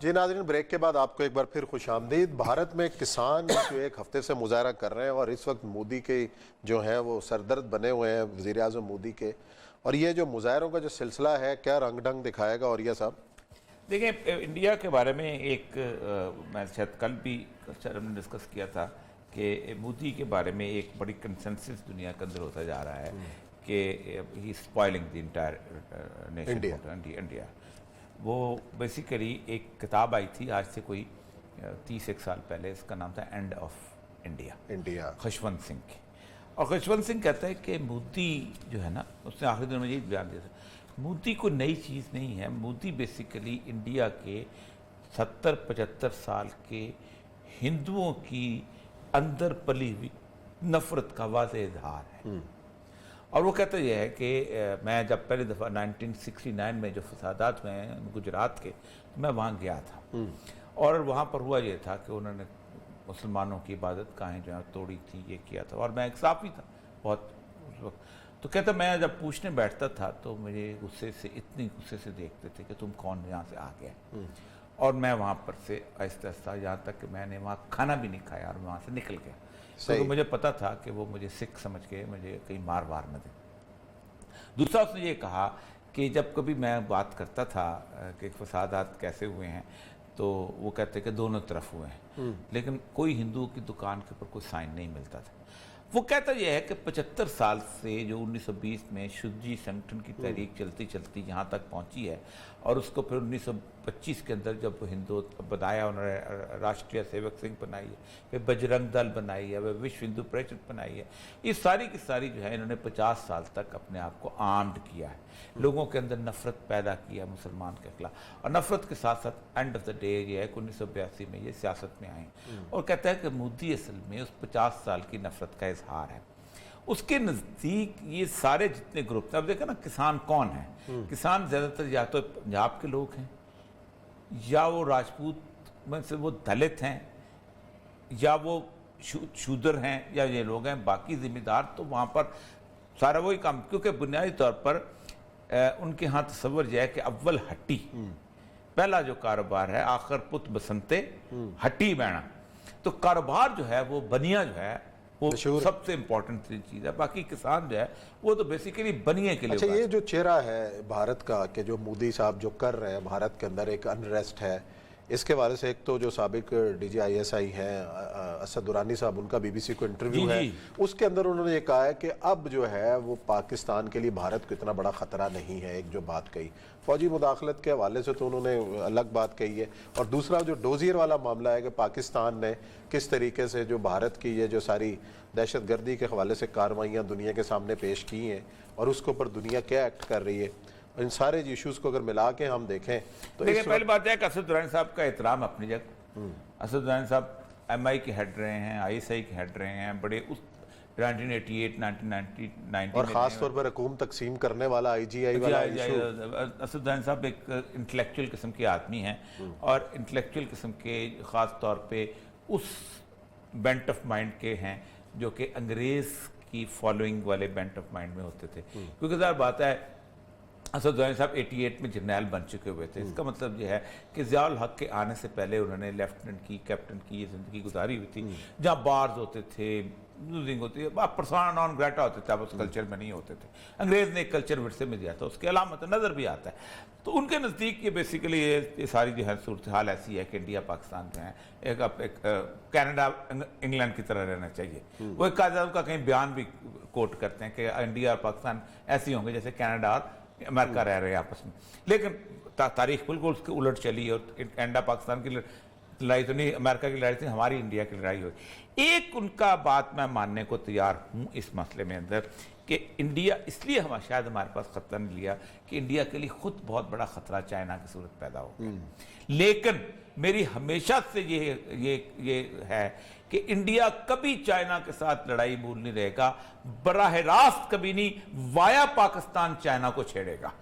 जी नाज़रीन, ब्रेक के बाद आपको एक बार फिर खुशामदीद। भारत में किसान जो एक हफ्ते से मुजाहरा कर रहे हैं और इस वक्त मोदी के जो हैं वो सरदर्द बने हुए हैं, वज़ीर आज़म मोदी के। और ये जो मुजाहरों का जो सिलसिला है, क्या रंग ढंग दिखाएगा औरिया साहब? देखिए, इंडिया के बारे में एक मैं शायद कल भी हमने डिस्कस किया था कि मोदी के बारे में एक बड़ी कंसेंसस दुनिया के अंदर होता जा रहा है कि ही spoiling the entire nation India. वो बेसिकली एक किताब आई थी आज से कोई 30 साल पहले, इसका नाम था end of India, Khushwant Singh की। और खुशवंत सिंह कहता है कि मोदी जो है ना, उसने आखिरी दिनों में यही बयान दिया था, मोदी कोई नई चीज़ नहीं है। मोदी बेसिकली इंडिया के 70-75 साल के हिंदुओं की अंदर पली हुई नफरत का वाज़ेह इजहार है। और वो कहता यह है कि मैं जब पहली दफ़ा 1969 में जो फसादात हुए हैं गुजरात के, तो मैं वहाँ गया था और वहाँ पर हुआ ये था कि उन्होंने मुसलमानों की इबादत गाहें जो है तोड़ी थी, ये किया था। और मैं एक साफ़ी था बहुत उस वक्त, तो कहता मैं जब पूछने बैठता था तो मुझे इतनी गुस्से से देखते थे कि तुम कौन यहाँ से आ गया। और मैं वहाँ पर से आहिस्ता आहिस्ता यहाँ तक कि मैंने वहाँ खाना भी नहीं खाया और वहाँ से निकल गया, क्योंकि मुझे पता था कि वो मुझे सिख समझ के मुझे कहीं मार न दे। दूसरा उसने ये कहा कि जब कभी मैं बात करता था कि फसादात कैसे हुए हैं, तो वो कहते कि दोनों तरफ हुए हैं, लेकिन कोई हिंदुओं की दुकान के ऊपर कोई साइन नहीं मिलता था। वो कहता यह है कि 75 साल से जो 1920 में शुद्धी संगठन की तहरीक चलती चलती यहाँ तक पहुँची है, और उसको फिर 1925 के अंदर जब हिंदू बनाया, उन्होंने राष्ट्रीय सेवक संघ बनाई है, फिर बजरंग दल बनाई है, वह विश्व हिंदू परिषद बनाई है। ये सारी की सारी जो है इन्होंने 50 साल तक अपने आप को आर्म्ड किया है, लोगों के अंदर नफरत पैदा किया मुसलमान के खिलाफ। और नफरत के साथ साथ एंड ऑफ द डे ये है कि 1982 में ये सियासत में आए और कहता है कि मोदी असल में उस 50 साल की नफरत का इजहार है। उसके नज़दीक ये सारे जितने ग्रुप, अब देखो ना किसान कौन है, किसान ज़्यादातर या तो पंजाब के लोग हैं, या वो राजपूत में से वो दलित हैं, या वो शूद्र हैं, या ये लोग हैं। बाकी जिम्मेदार तो वहाँ पर सारा वही काम, क्योंकि बुनियादी तौर पर उनके यहाँ तस्वर यह है कि अव्वल हट्टी, पहला जो कारोबार है, आखिर पुत बसंते हट्टी बैणा। तो कारोबार जो है वो बनिया जो है वो सबसे इंपॉर्टेंट चीज़ है। बाकी किसान जो है वो तो बेसिकली बनिए के लिए। अच्छा, ये जो चेहरा है भारत का कि जो मोदी साहब जो कर रहे हैं, भारत के अंदर एक अनरेस्ट है, इसके बारे से एक तो जो साबिक DGISI हैं असद दुरानी साहब, उनका BBC को इंटरव्यू है, उसके अंदर उन्होंने ये कहा है कि अब जो है वो पाकिस्तान के लिए भारत को इतना बड़ा ख़तरा नहीं है। एक जो बात कही फौजी मुदाखलत के हवाले से तो उन्होंने अलग बात कही है, और दूसरा जो डोजियर वाला मामला है कि पाकिस्तान ने किस तरीके से जो भारत की ये जो सारी दहशत गर्दी के हवाले से कार्रवाइयाँ दुनिया के सामने पेश की हैं और उसके ऊपर दुनिया क्या एक्ट कर रही है, इन सारे इश्यूज को अगर मिला के हम देखें तो देखिए, पहली बात है कि असद दुरानी साहब का एहतराम अपनी जगह। असद दुरानी साहब MI के हेड रहे हैं, ISI के हेड रहे हैं, बड़े उस 1988 1990 और ख़ास तौर पर हुकूमत तकसीम करने वाला IGI वाला इशू। असद दुरानी साहब एक इंटेलेक्चुअल किस्म के आदमी हैं, और इंटेलेक्चुअल किस्म के ख़ास तौर पे उस बेंट ऑफ माइंड के हैं जो कि अंग्रेज़ की फॉलोइंग वाले बेंट ऑफ माइंड में होते थे। क्योंकि ज़ाहिर बात है असद दुरानी साहब 88 में जर्नैल बन चुके हुए थे। इसका मतलब यह है कि ज़ियाउल हक के आने से पहले उन्होंने लेफ्टिनेंट की, कैप्टन की ये ज़िंदगी गुजारी हुई थी, जहाँ बार्स होते थे, लूजिंग होती है, पर्सोना नॉन ग्रेटा होते थे, अब उस कल्चर में नहीं होते थे। अंग्रेज़ ने एक कल्चर विरसे में दिया था, उसके अलामत नज़र भी आता है। तो उनके नज़दीक ये बेसिकली ये सारी जो है सूरत हाल ऐसी है कि इंडिया पाकिस्तान जो है एक कनाडा इंग्लैंड की तरह रहना चाहिए। वो एक कायदा का कहीं बयान भी कोट करते हैं कि इंडिया और पाकिस्तान ऐसे होंगे जैसे कनाडा और अमेरिका रह रहे हैं आपस में। लेकिन तारीख बिल्कुल उसके उलट चली, और इंडिया पाकिस्तान की लड़ाई तो नहीं, अमेरिका की लड़ाई थी, हमारी इंडिया की लड़ाई हुई। एक उनका बात मैं मानने को तैयार हूँ इस मसले में अंदर कि इंडिया इसलिए हम शायद हमारे पास खतरा नहीं लिया कि इंडिया के लिए खुद बहुत बड़ा खतरा चाइना की सूरत पैदा हो गया। लेकिन मेरी हमेशा से ये है कि इंडिया कभी चाइना के साथ लड़ाई मूल नहीं रहेगा, बराह रास्त कभी नहीं, वाया पाकिस्तान चाइना को छेड़ेगा।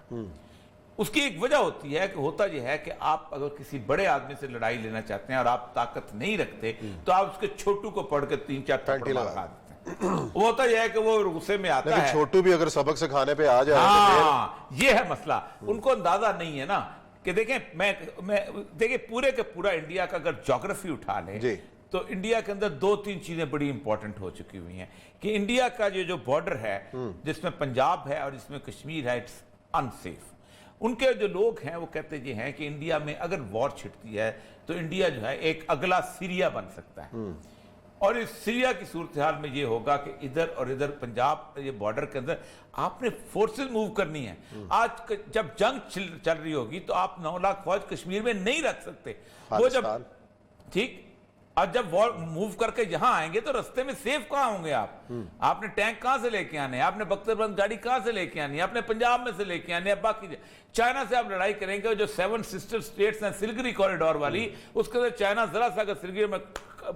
उसकी एक वजह होती है कि होता यह है कि आप अगर किसी बड़े आदमी से लड़ाई लेना चाहते हैं और आप ताकत नहीं रखते, तो आप उसके छोटू को पढ़ के 3-4 थप्पड़ लगा देते हैं। वो होता यह है कि वो गुस्से में आता है, छोटू भी अगर सबक सिखाने पे आ जाए, हाँ, ये है मसला। उनको अंदाजा नहीं है ना कि देखें मैं देखिए पूरे के पूरा इंडिया का अगर ज्योग्राफी उठा लें जी। तो इंडिया के अंदर 2-3 चीजें बड़ी इंपॉर्टेंट हो चुकी हुई हैं कि इंडिया का जो बॉर्डर है जिसमें पंजाब है और जिसमें कश्मीर है, इट्स अनसेफ। उनके जो लोग हैं वो कहते ये हैं कि इंडिया में अगर वॉर छिड़ती है तो इंडिया जो है एक अगला सीरिया बन सकता है, और इस सीरिया की सूरत हाल में ये होगा कि इधर और इधर पंजाब ये बॉर्डर के अंदर आपने फोर्सेस मूव करनी है। आज जब जंग चल रही होगी तो आप 9 लाख फौज कश्मीर में नहीं रख सकते। वो जब ठीक, और जब वॉर मूव करके यहां आएंगे तो रास्ते में सेफ कहां होंगे आप? आपने टैंक कहां से लेके आने, आपने बख्तरबंद गाड़ी कहां से लेके आनी, आपने पंजाब में से लेके आने, बाकी चाइना से आप लड़ाई करेंगे। जो 7 सिस्टर स्टेट्स हैं सिलगरी कॉरिडोर वाली, उसके अंदर चाइना जरा सा अगर सिलगरी में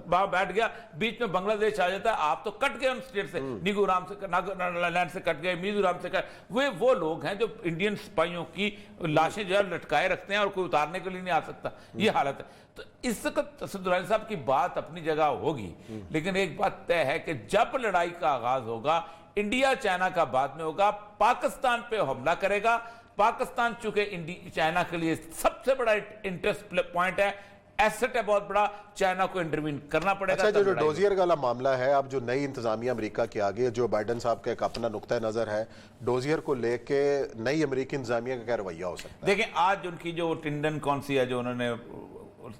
बैठ गया, बीच में बांग्लादेश आ जाता है, आप तो कट गए उन स्टेट से, निगुराम से, नागालैंड से कट गए, मिजोरम से कट। वो लोग हैं जो इंडियन सिपाहियों की लाशें जो है लटकाए रखते हैं और कोई उतारने के लिए नहीं आ सकता। ये हालत है। तो इस वक्त असद दुरानी साहब की बात अपनी जगह होगी, लेकिन एक बात तय है कि जब लड़ाई का आगाज होगा, इंडिया चाइना का बाद में होगा, पाकिस्तान पे हमला करेगा। पाकिस्तान चूंकि चाइना के लिए सबसे बड़ा इंटरेस्ट पॉइंट है, एसेट है बहुत बड़ा, चाइना को इंटरवीन करना पड़ेगा। अच्छा, जो डोजियर वाला मामला है, अब जो नई इंतजामिया अमेरिका के आगे, जो बाइडन साहब का एक अपना नुक्ता नजर है, डोजियर को लेके नई अमेरिकी इंतजामिया का क्या रवैया हो सकता है? देखें, आज उनकी जो टेंडन कौन सी है जो उन्होंने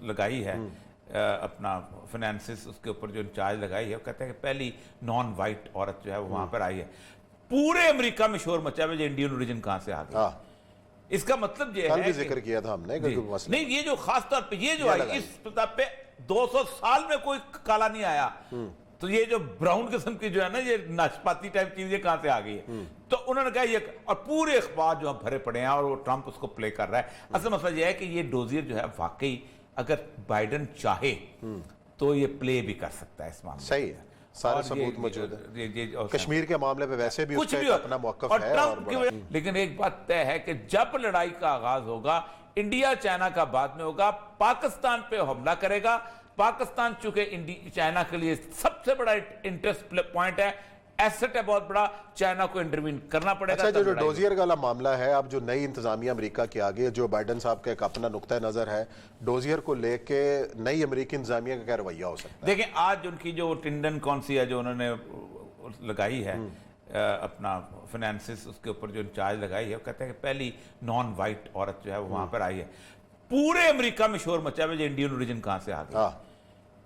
लगाई है अपना फाइनेंसिस, उसके ऊपर जो इंचार्ज लगाई है, वो कहते हैं कि पहली नॉन वाइट औरत जो है वो वहां पर आई है। पूरे अमेरिका में शोर मचा है इंडियन ओरिजिन कहां से आ गई। इसका मतलब ये कल है भी जिक्र किया था हमने, नहीं, ये जो खास तौर पे ये जो आई इस प्रताप पे 200 साल में कोई काला नहीं आया। तो ये जो ब्राउन किस्म की जो है ना ये नाशपाती टाइप चीज, ये कहां से आ गई है? तो उन्होंने कहा ये, और पूरे अखबार जो भरे पड़े हैं और वो ट्रंप उसको प्ले कर रहा है। असल मसला ये है कि ये डोजियर जो है वाकई अगर बाइडन चाहे तो ये प्ले भी कर सकता है इस मामले। सही है, सारे सबूत मौजूद है। कश्मीर के मामले पे वैसे भी उसका अपना मौक़िफ़ है और लेकिन एक बात तय है कि जब लड़ाई का आगाज होगा, इंडिया चाइना का बाद में होगा, पाकिस्तान पे हमला करेगा। पाकिस्तान चूंकि चाइना के लिए सबसे बड़ा इंटरेस्ट पॉइंट है, एसेट है बहुत बड़ा, चाइना को इंटरवीन करना पड़ेगा। अच्छा, जो डोजियर वाला मामला है, अब जो नई इंतजामिया अमेरिका के आगे, जो बाइडन साहब का एक अपना नुक्ता नजर है, डोजियर को लेके नई अमेरिकी इंतजामिया का क्या रवैया हो सकता है? देखें, आज उनकी जो टेंडन कौन सी है जो उन्होंने लगाई है अपना फाइनेंसिस, उसके ऊपर जो इंचार्ज लगाई है, वो कहते हैं कि पहली नॉन वाइट औरत जो है वो वहां पर आई है। पूरे अमेरिका में शोर मचा है इंडियन ओरिजिन कहां से आ गई।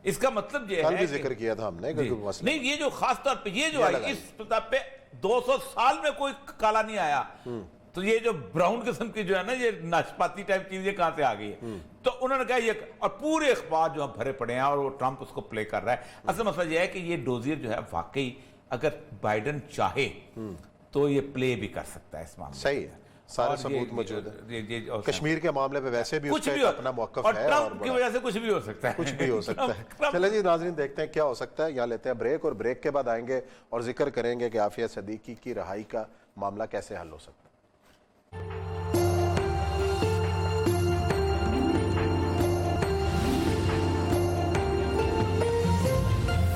इसका मतलब ये कल है भी जिक्र किया था हमने, नहीं, ये जो खास तौर पे ये जो आई इस प्रताप पे 200 साल में कोई काला नहीं आया। तो ये जो ब्राउन किस्म की जो है ना ये नाशपाती टाइप चीज, ये कहां से आ गई है? तो उन्होंने कहा ये, और पूरे अखबार जो भरे पड़े हैं और वो ट्रंप उसको प्ले कर रहा है। असल मसला ये है कि ये डोजियर जो है वाकई अगर बाइडन चाहे तो ये प्ले भी कर सकता है इस मामले। सही है, सारे सबूत मौजूद है। कश्मीर के मामले पे वैसे भी उसका अपना मौक़िफ़ है और ट्रंप की वजह से कुछ भी हो सकता है, कुछ भी हो सकता है। चलिए जी नाज़रीन, देखते हैं क्या हो सकता है। यहाँ लेते हैं ब्रेक, और ब्रेक के बाद आएंगे और जिक्र करेंगे कि आफिया सदीकी की रिहाई का मामला कैसे हल हो सकता है।